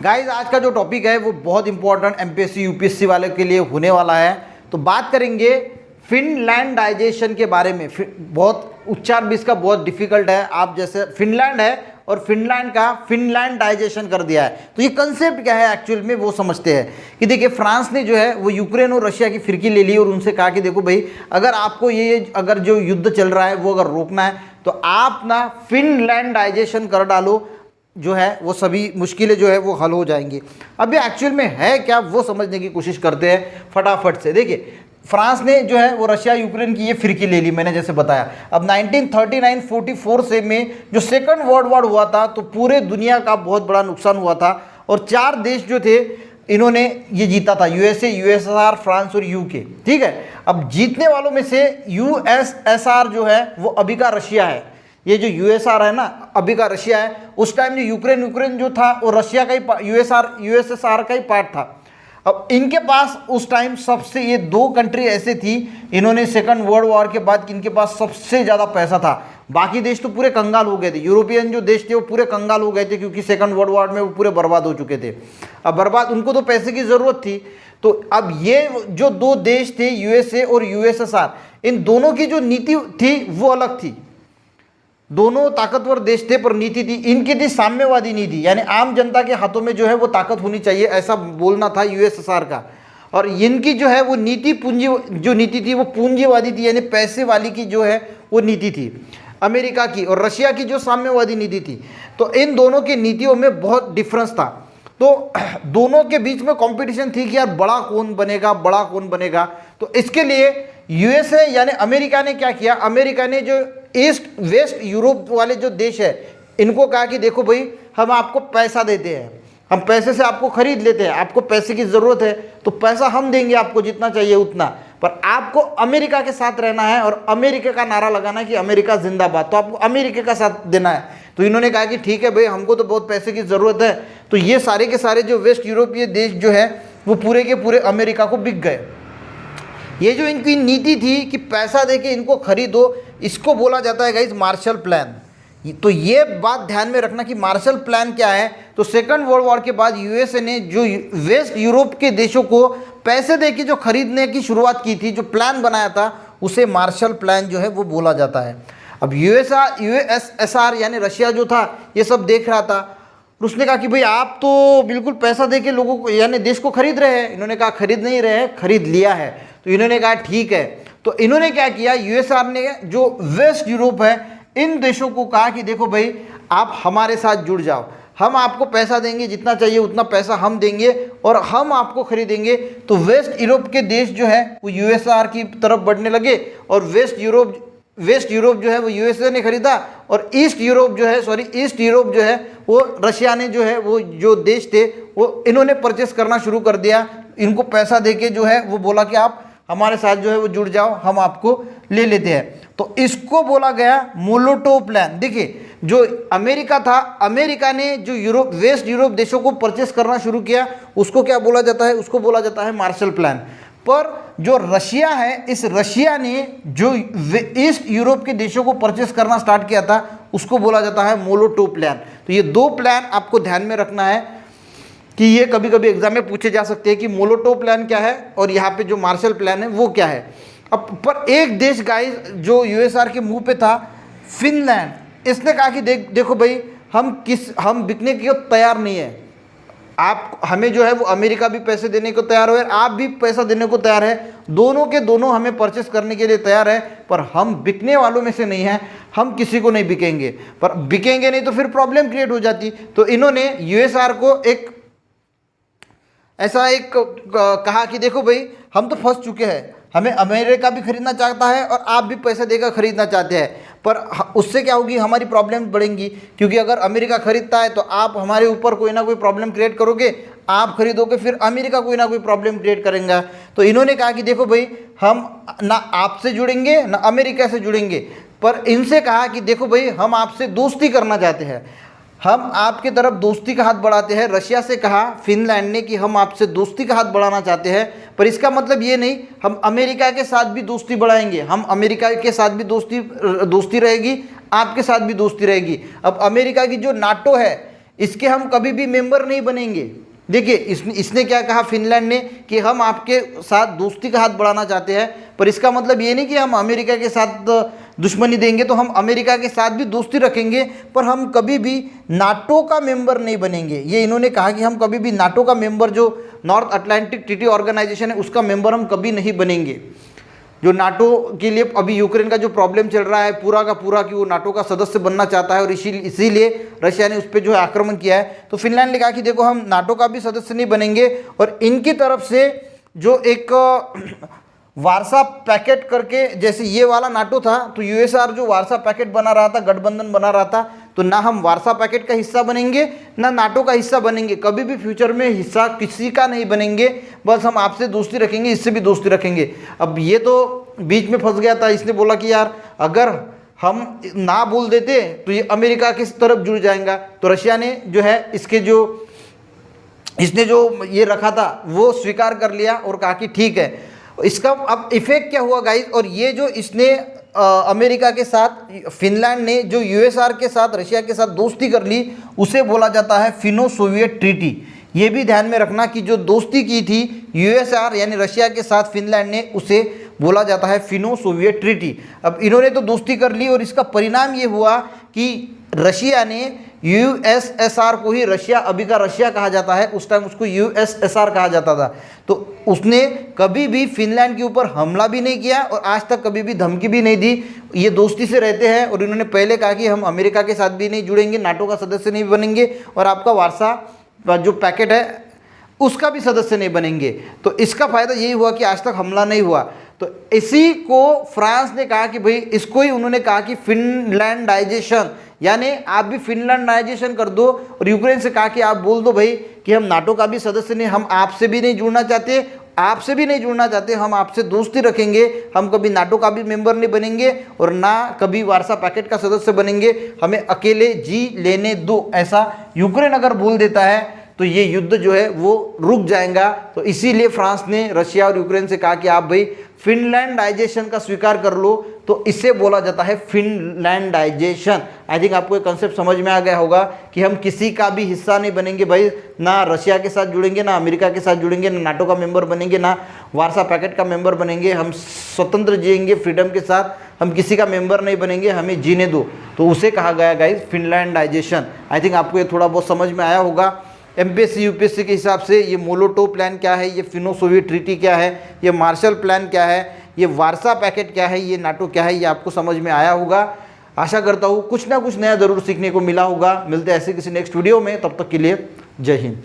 Guys आज का जो टॉपिक है वो बहुत इंपॉर्टेंट एमपीएससी यूपीएससी वाले के लिए होने वाला है। तो बात करेंगे फिनलैंडाइजेशन के बारे में। बहुत उच्चार भी इसका बहुत डिफिकल्ट है। आप जैसे फिनलैंड है और फिनलैंड का फिनलैंडाइजेशन कर दिया है। तो ये कंसेप्ट क्या है एक्चुअल में वो समझते हैं कि देखिए फ्रांस ने जो है वो यूक्रेन और रशिया की फिरकी ले ली और उनसे कहा कि देखो भाई अगर आपको ये अगर जो युद्ध चल रहा है वो अगर रोकना है तो आप ना फिनलैंडाइजेशन कर डालो, जो है वो सभी मुश्किलें जो है वो हल हो जाएंगी। अभी एक्चुअल में है क्या वो समझने की कोशिश करते हैं फटाफट से। देखिए फ्रांस ने जो है वो रशिया यूक्रेन की ये फिरकी ले ली, मैंने जैसे बताया। अब 1939-44 से में जो सेकंड वर्ल्ड वॉर हुआ था तो पूरे दुनिया का बहुत बड़ा नुकसान हुआ था और 4 देश जो थे इन्होंने ये जीता था, यूएसए, यूएसएसआर, फ्रांस और यूके। ठीक है, अब जीतने वालों में से यूएसएसआर जो है वो अभी का रशिया है। ये जो यूएसआर है ना अभी का रशिया है। उस टाइम जो यूक्रेन जो था वो रशिया का ही यूएसएसआर का ही पार्ट था। अब इनके पास उस टाइम सबसे ये 2 कंट्री ऐसे थी, इन्होंने सेकंड वर्ल्ड वॉर के बाद इनके पास सबसे ज़्यादा पैसा था। बाकी देश तो पूरे कंगाल हो गए थे, यूरोपियन जो देश थे वो पूरे कंगाल हो गए थे क्योंकि सेकंड वर्ल्ड वॉर में वो पूरे बर्बाद हो चुके थे। अब बर्बाद, उनको तो पैसे की ज़रूरत थी। तो अब ये जो 2 देश थे यूएसए और यूएसएसआर, इन दोनों की जो नीति थी वो अलग थी। दोनों ताकतवर देश थे पर नीति थी इनकी थी साम्यवादी नीति, यानी आम जनता के हाथों में जो है वो ताकत होनी चाहिए ऐसा बोलना था यूएसएसआर का। और इनकी जो है वो नीति जो नीति थी वो पूंजीवादी थी, यानी पैसे वाली की जो है वो नीति थी अमेरिका की, और रशिया की जो साम्यवादी नीति थी। तो इन दोनों की नीतियों में बहुत डिफरेंस था। तो दोनों के बीच में कंपटीशन थी कि यार बड़ा कौन बनेगा। तो इसके लिए यूएसए यानी अमेरिका ने क्या किया, अमेरिका ने जो ईस्ट वेस्ट यूरोप वाले जो देश है इनको कहा कि देखो भाई हम आपको पैसा देते हैं, हम पैसे से आपको खरीद लेते हैं, आपको पैसे की ज़रूरत है तो पैसा हम देंगे आपको जितना चाहिए उतना, पर आपको अमेरिका के साथ रहना है और अमेरिका का नारा लगाना है कि अमेरिका जिंदाबाद, तो आपको अमेरिका का साथ देना है। तो इन्होंने कहा कि ठीक है भाई हमको तो बहुत पैसे की ज़रूरत है। तो ये सारे के सारे जो वेस्ट यूरोपीय देश जो है वो पूरे के पूरे अमेरिका को बिक गए। ये जो इनकी नीति थी कि पैसा देके इनको खरीदो, इसको बोला जाता है गाइस मार्शल प्लान। तो ये बात ध्यान में रखना कि मार्शल प्लान क्या है। तो सेकंड वर्ल्ड वॉर के बाद यूएसए ने जो वेस्ट यूरोप के देशों को पैसे देके जो खरीदने की शुरुआत की थी, जो प्लान बनाया था, उसे मार्शल प्लान जो है वो बोला जाता है। अब यूएसएसआर यानी रशिया जो था ये सब देख रहा था, उसने कहा कि भाई आप तो बिल्कुल पैसा देके लोगों को यानी देश को खरीद रहे हैं। इन्होंने कहा खरीद नहीं रहे हैं, खरीद लिया है। तो इन्होंने कहा ठीक है। तो इन्होंने क्या किया, यूएसआर ने जो वेस्ट यूरोप है इन देशों को कहा कि देखो भाई आप हमारे साथ जुड़ जाओ, हम आपको पैसा देंगे, जितना चाहिए उतना पैसा हम देंगे और हम आपको खरीदेंगे। तो वेस्ट यूरोप के देश जो है वो यूएसआर की तरफ बढ़ने लगे और वेस्ट यूरोप जो है वो यूएसए ने खरीदा और ईस्ट यूरोप जो है वो रशिया ने जो है वो जो देश थे वो इन्होंने परचेस करना शुरू कर दिया। इनको पैसा देके जो है वो बोला कि आप हमारे साथ जो है वो जुड़ जाओ, हम आपको ले लेते हैं। तो इसको बोला गया मोलोटोव प्लान। देखिए जो अमेरिका था, अमेरिका ने जो वेस्ट यूरोप देशों को परचेस करना शुरू किया उसको क्या बोला जाता है, उसको बोला जाता है मार्शल प्लान। पर जो रशिया है, इस रशिया ने जो ईस्ट यूरोप के देशों को परचेस करना स्टार्ट किया था उसको बोला जाता है मोलोटोव प्लान। तो ये 2 प्लान आपको ध्यान में रखना है कि ये कभी कभी एग्जाम में पूछे जा सकते हैं कि मोलोटोव प्लान क्या है और यहाँ पे जो मार्शल प्लान है वो क्या है। अब पर एक देश गाइस जो यूएसआर के मुंह पे था, फिनलैंड, इसने कहा कि देखो भाई हम बिकने के तैयार नहीं है। आप हमें जो है वो अमेरिका भी पैसे देने को तैयार है, आप भी पैसा देने को तैयार है, दोनों के दोनों हमें परचेस करने के लिए तैयार है, पर हम बिकने वालों में से नहीं हैं, हम किसी को नहीं बिकेंगे। पर बिकेंगे नहीं तो फिर प्रॉब्लम क्रिएट हो जाती। तो इन्होंने यूएसआर को कहा कि देखो भाई हम तो फंस चुके हैं, हमें अमेरिका भी खरीदना चाहता है और आप भी पैसा देकर खरीदना चाहते हैं, पर उससे क्या होगी, हमारी प्रॉब्लम बढ़ेंगी। क्योंकि अगर अमेरिका खरीदता है तो आप हमारे ऊपर कोई ना कोई प्रॉब्लम क्रिएट करोगे, आप खरीदोगे फिर अमेरिका कोई ना कोई प्रॉब्लम क्रिएट करेंगे। तो इन्होंने कहा कि देखो भाई हम ना आपसे जुड़ेंगे ना अमेरिका से जुड़ेंगे, पर इनसे कहा कि देखो भाई हम आपसे दोस्ती करना चाहते हैं, हम आपकी तरफ दोस्ती का हाथ बढ़ाते हैं। रशिया से कहा फिनलैंड ने कि हम आपसे दोस्ती का हाथ बढ़ाना चाहते हैं, पर इसका मतलब ये नहीं हम अमेरिका के साथ भी दोस्ती बढ़ाएंगे, हम अमेरिका के साथ भी दोस्ती रहेगी, आपके साथ भी दोस्ती रहेगी। अब अमेरिका की जो नाटो है इसके हम कभी भी मेंबर नहीं बनेंगे। देखिए इसने क्या कहा फिनलैंड ने कि हम आपके साथ दोस्ती का हाथ बढ़ाना चाहते हैं, पर इसका मतलब ये नहीं कि हम अमेरिका के साथ दुश्मनी देंगे, तो हम अमेरिका के साथ भी दोस्ती रखेंगे, पर हम कभी भी नाटो का मेंबर नहीं बनेंगे। ये इन्होंने कहा कि हम कभी भी नाटो का मेंबर, जो नॉर्थ अटलांटिक ट्रीटी ऑर्गेनाइजेशन है, उसका मेंबर हम कभी नहीं बनेंगे। जो नाटो के लिए अभी यूक्रेन का जो प्रॉब्लम चल रहा है पूरा का पूरा, कि वो नाटो का सदस्य बनना चाहता है और इसीलिए रशिया ने उस पर जो है आक्रमण किया है। तो फिनलैंड ने कहा कि देखो हम नाटो का भी सदस्य नहीं बनेंगे, और इनकी तरफ से जो एक वार्सा पैकेट करके, जैसे ये वाला नाटो था तो यूएसआर जो वार्सा पैकेट बना रहा था, गठबंधन बना रहा था, तो ना हम वार्सा पैकेट का हिस्सा बनेंगे ना नाटो का हिस्सा बनेंगे, कभी भी फ्यूचर में हिस्सा किसी का नहीं बनेंगे, बस हम आपसे दोस्ती रखेंगे, इससे भी दोस्ती रखेंगे। अब ये तो बीच में फंस गया था, इसने बोला कि यार अगर हम ना बोल देते तो ये अमेरिका की तरफ जुड़ जाएगा। तो रशिया ने जो है इसने जो ये रखा था वो स्वीकार कर लिया और कहा कि ठीक है। इसका अब इफेक्ट क्या हुआ गाइस, और ये जो इसने अमेरिका के साथ, फिनलैंड ने जो यूएसआर के साथ, रशिया के साथ दोस्ती कर ली, उसे बोला जाता है फिनो सोवियत ट्रीटी। ये भी ध्यान में रखना कि जो दोस्ती की थी यूएसआर यानी रशिया के साथ फिनलैंड ने, उसे बोला जाता है फिनो सोवियत ट्रीटी। अब इन्होंने तो दोस्ती कर ली और इसका परिणाम ये हुआ कि रशिया ने यूएसएसआर को ही, रशिया अभी का रशिया कहा जाता है, उस टाइम उसको यूएसएसआर कहा जाता था, तो उसने कभी भी फिनलैंड के ऊपर हमला भी नहीं किया और आज तक कभी भी धमकी भी नहीं दी। ये दोस्ती से रहते हैं और इन्होंने पहले कहा कि हम अमेरिका के साथ भी नहीं जुड़ेंगे, नाटो का सदस्य नहीं बनेंगे और आपका वार्सा जो पैकेट है उसका भी सदस्य नहीं बनेंगे। तो इसका फ़ायदा यही हुआ कि आज तक हमला नहीं हुआ। तो इसी को फ्रांस ने कहा कि भाई, इसको ही उन्होंने कहा कि फिनलैंडाइजेशन, यानी आप भी फिनलैंडाइजेशन कर दो, और यूक्रेन से कहा कि आप बोल दो भाई कि हम नाटो का भी सदस्य नहीं, हम आपसे भी नहीं जुड़ना चाहते, आपसे भी नहीं जुड़ना चाहते, हम आपसे दोस्ती रखेंगे, हम कभी नाटो का भी मेंबर नहीं बनेंगे और ना कभी वार्सा पैकेट का सदस्य बनेंगे, हमें अकेले जी लेने दो। ऐसा यूक्रेन अगर बोल देता है तो ये युद्ध जो है वो रुक जाएगा। तो इसीलिए फ्रांस ने रशिया और यूक्रेन से कहा कि आप भाई फिनलैंडाइजेशन का स्वीकार कर लो, तो इसे बोला जाता है फिनलैंडाइजेशन। आई थिंक आपको ये कंसेप्ट समझ में आ गया होगा कि हम किसी का भी हिस्सा नहीं बनेंगे भाई, ना रशिया के साथ जुड़ेंगे, ना अमेरिका के साथ जुड़ेंगे, ना नाटो का मेंबर बनेंगे, ना वार्सा पैकेट का मेंबर बनेंगे, हम स्वतंत्र जिएंगे फ्रीडम के साथ, हम किसी का मेंबर नहीं बनेंगे, हमें जीने दो। तो उसे कहा गया गाइस फिनलैंडाइजेशन। आई थिंक आपको ये थोड़ा बहुत समझ में आया होगा। एमपीएससी यूपीएससी के हिसाब से ये मोलोटोव प्लान क्या है, ये फिनो सोवियत ट्रीटी क्या है, ये मार्शल प्लान क्या है, ये वार्सा पैकेट क्या है, ये नाटो क्या है, ये आपको समझ में आया होगा। आशा करता हूँ कुछ ना कुछ नया ज़रूर सीखने को मिला होगा। मिलते हैं ऐसे किसी नेक्स्ट वीडियो में, तब तक के लिए जय हिंद।